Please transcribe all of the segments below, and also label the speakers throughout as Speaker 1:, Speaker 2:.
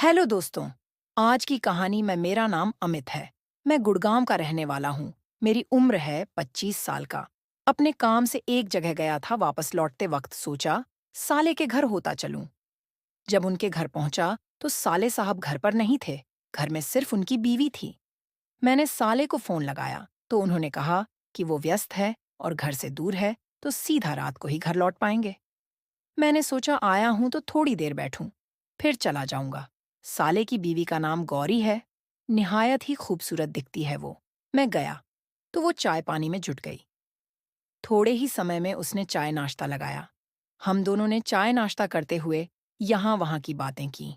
Speaker 1: Hello दोस्तों। आज की कहानी में मेरा नाम अमित है। मैं गुड़गांव का रहने वाला हूँ। मेरी उम्र है 25 साल का। अपने काम से एक जगह गया था, वापस लौटते वक्त सोचा साले के घर होता चलूं। जब उनके घर पहुंचा तो साले साहब घर पर नहीं थे। घर में सिर्फ उनकी बीवी थी। मैंने साले को फोन लगाया तो उन्होंने कहा कि वो व्यस्त है और घर से दूर है, तो सीधा रात को ही घर लौट पाएंगे। मैंने सोचा आया हूं तो थोड़ी देर बैठूं, फिर चला जाऊंगा। साले की बीवी का नाम गौरी है। निहायत ही खूबसूरत दिखती है वो। मैं गया तो वो चाय पानी में जुट गई। थोड़े ही समय में उसने चाय नाश्ता लगाया। हम दोनों ने चाय नाश्ता करते हुए यहाँ वहाँ की बातें की।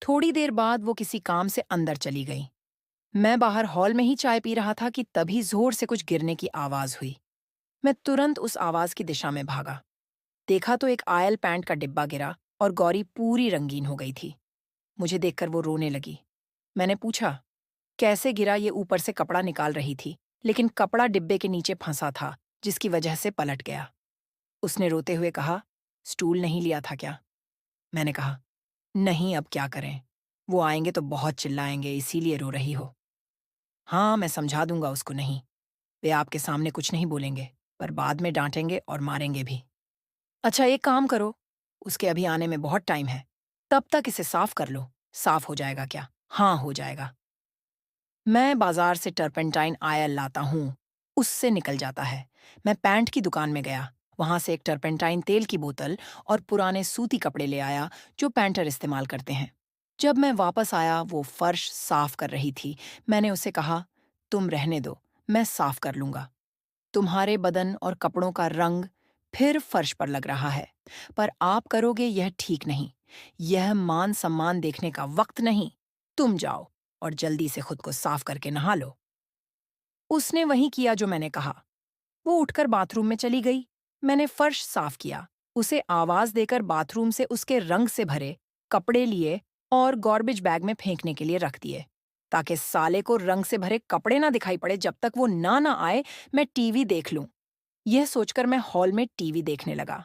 Speaker 1: थोड़ी देर बाद वो किसी काम से अंदर चली गई। मैं बाहर हॉल में ही चाय पी रहा था कि तभी जोर से कुछ गिरने की आवाज हुई। मैं तुरंत उस आवाज की दिशा में भागा। देखा तो एक आयल पैंट का डिब्बा गिरा और गौरी पूरी रंगीन हो गई थी। मुझे देखकर वो रोने लगी। मैंने पूछा कैसे गिरा, ये ऊपर से कपड़ा निकाल रही थी, लेकिन कपड़ा डिब्बे के नीचे फंसा था, जिसकी वजह से पलट गया। उसने रोते हुए कहा, स्टूल नहीं लिया था क्या? मैंने कहा, नहीं, अब क्या करें, वो आएंगे तो बहुत चिल्लाएंगे, इसीलिए रो रही हो। हाँ, मैं समझा दूंगा उसको। नहीं, वे आपके सामने कुछ नहीं बोलेंगे, पर बाद में डांटेंगे और मारेंगे भी। अच्छा, एक काम करो, उसके अभी आने में बहुत टाइम है, तब तक इसे साफ कर लो। साफ हो जाएगा क्या? हाँ, हो जाएगा। मैं बाजार से टर्पेंटाइन आयल लाता हूँ, उससे निकल जाता है। मैं पैंट की दुकान में गया, वहां से एक टर्पेंटाइन तेल की बोतल और पुराने सूती कपड़े ले आया जो पैंटर इस्तेमाल करते हैं। जब मैं वापस आया वो फर्श साफ कर रही थी। मैंने उसे कहा, तुम रहने दो, मैं साफ कर लूंगा। तुम्हारे बदन और कपड़ों का रंग फिर फर्श पर लग रहा है, पर आप करोगे यह ठीक नहीं। यह मान सम्मान देखने का वक्त नहीं। तुम जाओ और जल्दी से खुद को साफ करके नहा लो। उसने वही किया जो मैंने कहा। वो उठकर बाथरूम में चली गई। मैंने फर्श साफ किया, उसे आवाज देकर बाथरूम से उसके रंग से भरे कपड़े लिए और गार्बेज बैग में फेंकने के लिए रख दिए, ताकि साले को रंग से भरे कपड़े ना दिखाई पड़े। जब तक वो ना आए मैं टीवी देख लूं। यह सोचकर मैं हॉल में टीवी देखने लगा।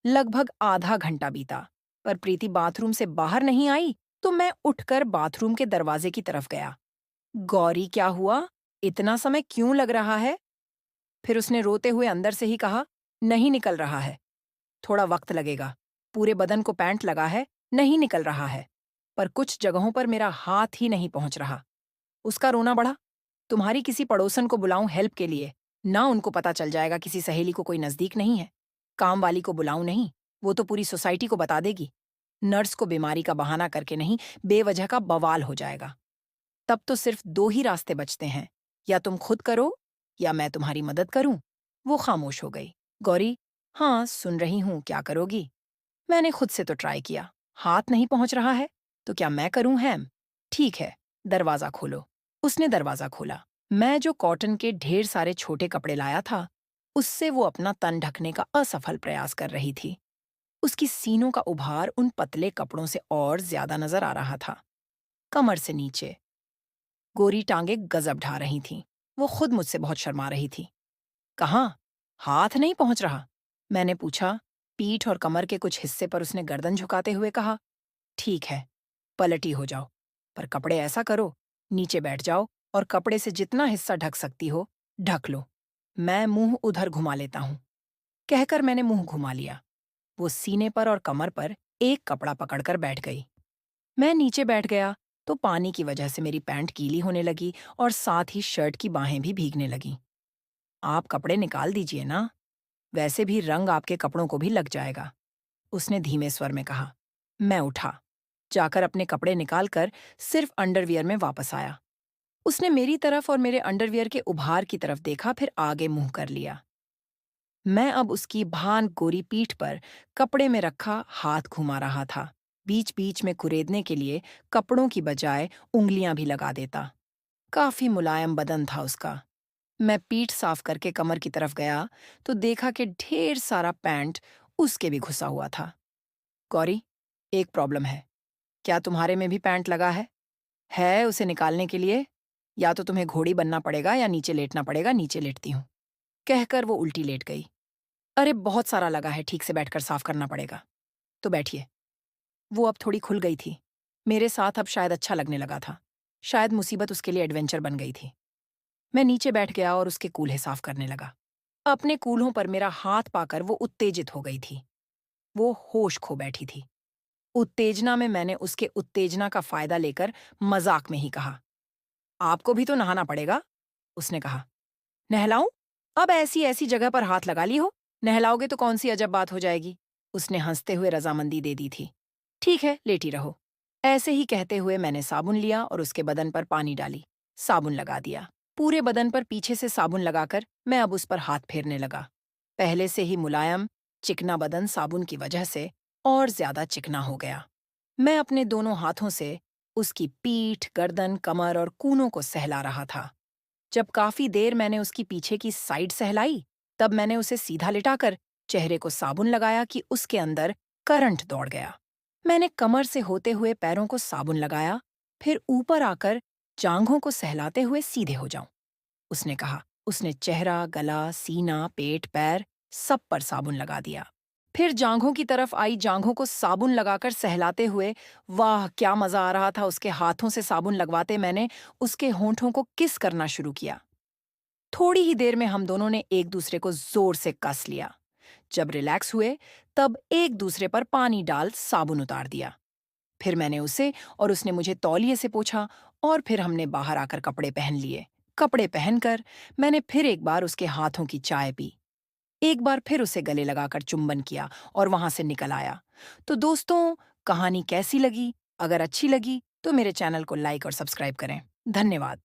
Speaker 1: लगभग आधा घंटा बीता, पर प्रीति बाथरूम से बाहर नहीं आई, तो मैं उठकर बाथरूम के दरवाजे की तरफ गया। गौरी, क्या हुआ? इतना समय क्यों लग रहा है? फिर उसने रोते हुए अंदर से ही कहा, नहीं निकल रहा है, थोड़ा वक्त लगेगा। पूरे बदन को पैंट लगा है, नहीं निकल रहा है, पर कुछ जगहों पर मेरा हाथ ही नहीं पहुंच रहा। उसका रोना बढ़ा। तुम्हारी किसी पड़ोसन को बुलाऊं हेल्प के लिए? ना, उनको पता चल जाएगा किसी सहेली को कोई नजदीक नहीं है। काम वाली को बुलाऊं? नहीं, वो तो पूरी सोसाइटी को बता देगी। नर्स को बीमारी का बहाना करके नहीं, बेवजह का बवाल हो जाएगा। तब तो सिर्फ दो ही रास्ते बचते हैं, या तुम खुद करो या मैं तुम्हारी मदद करूं। वो खामोश हो गई। गौरी, हाँ सुन रही हूं, क्या करोगी? मैंने खुद से तो ट्राई किया, हाथ नहीं पहुंच रहा है, तो क्या मैं करूं हैम? ठीक है, दरवाजा खोलो। उसने दरवाजा खोला। मैं जो कॉटन के ढेर सारे छोटे कपड़े लाया था, उससे वो अपना तन ढकने का असफल प्रयास कर रही थी। उसकी सीनों का उभार उन पतले कपड़ों से और ज्यादा नजर आ रहा था। कमर से नीचे गोरी टांगे गजब ढा रही थीं। वो खुद मुझसे बहुत शर्मा रही थी। कहाँ? हाथ नहीं पहुंच रहा? मैंने पूछा। पीठ और कमर के कुछ हिस्से पर उसने गर्दन झुकाते हुए कहा, ठीक है, पलटी हो जाओ, पर कपड़े ऐसा करो, नीचे बैठ जाओ और कपड़े से जितना हिस्सा ढक सकती हो ढक लो। मैं मुंह उधर घुमा लेता हूं। कहकर मैंने मुंह घुमा लिया। वो सीने पर और कमर पर एक कपड़ा पकड़कर बैठ गई। मैं नीचे बैठ गया तो पानी की वजह से मेरी पैंट गीली होने लगी और साथ ही शर्ट की बाहें भी भीगने लगीं। आप कपड़े निकाल दीजिए ना, वैसे भी रंग आपके कपड़ों को भी लग जाएगा, उसने धीमे स्वर में कहा। मैं उठा, जाकर अपने कपड़े निकालकर सिर्फ अंडरवियर में वापस आया। उसने मेरी तरफ और मेरे अंडरवियर के उभार की तरफ देखा, फिर आगे मुंह कर लिया। मैं अब उसकी भान गोरी पीठ पर कपड़े में रखा हाथ घुमा रहा था, बीच बीच में कुरेदने के लिए कपड़ों की बजाय उंगलियां भी लगा देता। काफी मुलायम बदन था उसका। मैं पीठ साफ करके कमर की तरफ गया तो देखा कि ढेर सारा पैंट उसके भी घुसा हुआ था। गौरी, एक प्रॉब्लम है। क्या तुम्हारे में भी पैंट लगा है उसे निकालने के लिए? या तो तुम्हें घोड़ी बनना पड़ेगा या नीचे लेटना पड़ेगा। नीचे लेटती हूँ, कहकर वो उल्टी लेट गई। अरे बहुत सारा लगा है, ठीक से बैठकर साफ करना पड़ेगा। तो बैठिए। वो अब थोड़ी खुल गई थी। मेरे साथ अब शायद अच्छा लगने लगा था। शायद मुसीबत उसके लिए एडवेंचर बन गई थी। मैं नीचे बैठ गया और उसके कूल्हे साफ करने लगा। अपने कूल्हों पर मेरा हाथ पाकर वो उत्तेजित हो गई थी। वो होश खो बैठी थी। उत्तेजना में मैंने उसके उत्तेजना का फायदा लेकर मजाक में ही कहा, आपको भी तो नहाना पड़ेगा। उसने कहा, नहलाऊं? अब ऐसी ऐसी जगह पर हाथ लगा ली हो। नहलाओगे तो कौन सी अजब बात हो जाएगी। उसने हंसते हुए रजामंदी दे दी थी। ठीक है, लेटी रहो। ऐसे ही कहते हुए मैंने साबुन लिया और उसके बदन पर पानी डाली। साबुन लगा दिया। पूरे बदन पर पीछे से साबुन लगाकर मैं अब उस पर हाथ फेरने लगा। पहले से ही मुलायम, चिकना बदन साबुन की वजह से और ज्यादा चिकना हो गया। मैं अपने दोनों हाथों से उसकी पीठ, गर्दन, कमर और कूनों को सहला रहा था। जब काफी देर मैंने उसकी पीछे की साइड सहलाई, तब मैंने उसे सीधा लिटाकर चेहरे को साबुन लगाया कि उसके अंदर करंट दौड़ गया। मैंने कमर से होते हुए पैरों को साबुन लगाया, फिर ऊपर आकर जांघों को सहलाते हुए सीधे हो जाऊं। उसने कहा। उसने चेहरा, गला, सीना, पेट, पैर सब पर साबुन लगा दिया। फिर जांघों की तरफ आई जांघों को साबुन लगाकर सहलाते हुए, वाह क्या मजा आ रहा था उसके हाथों से साबुन लगवाते, मैंने उसके होंठों को किस करना शुरू किया। थोड़ी ही देर में हम दोनों ने एक दूसरे को जोर से कस लिया। जब रिलैक्स हुए, तब एक दूसरे पर पानी डाल साबुन उतार दिया। फिर मैंने उसे और उसने मुझे तौलिए से पूछा और फिर हमने बाहर आकर कपड़े पहन लिए। कपड़े पहनकर मैंने फिर एक बार उसके हाथों की चाय पी। एक बार फिर उसे गले लगाकर चुंबन किया और वहां से निकल आया। तो दोस्तों, कहानी कैसी लगी? अगर अच्छी लगी तो मेरे चैनल को लाइक और सब्सक्राइब करें। धन्यवाद।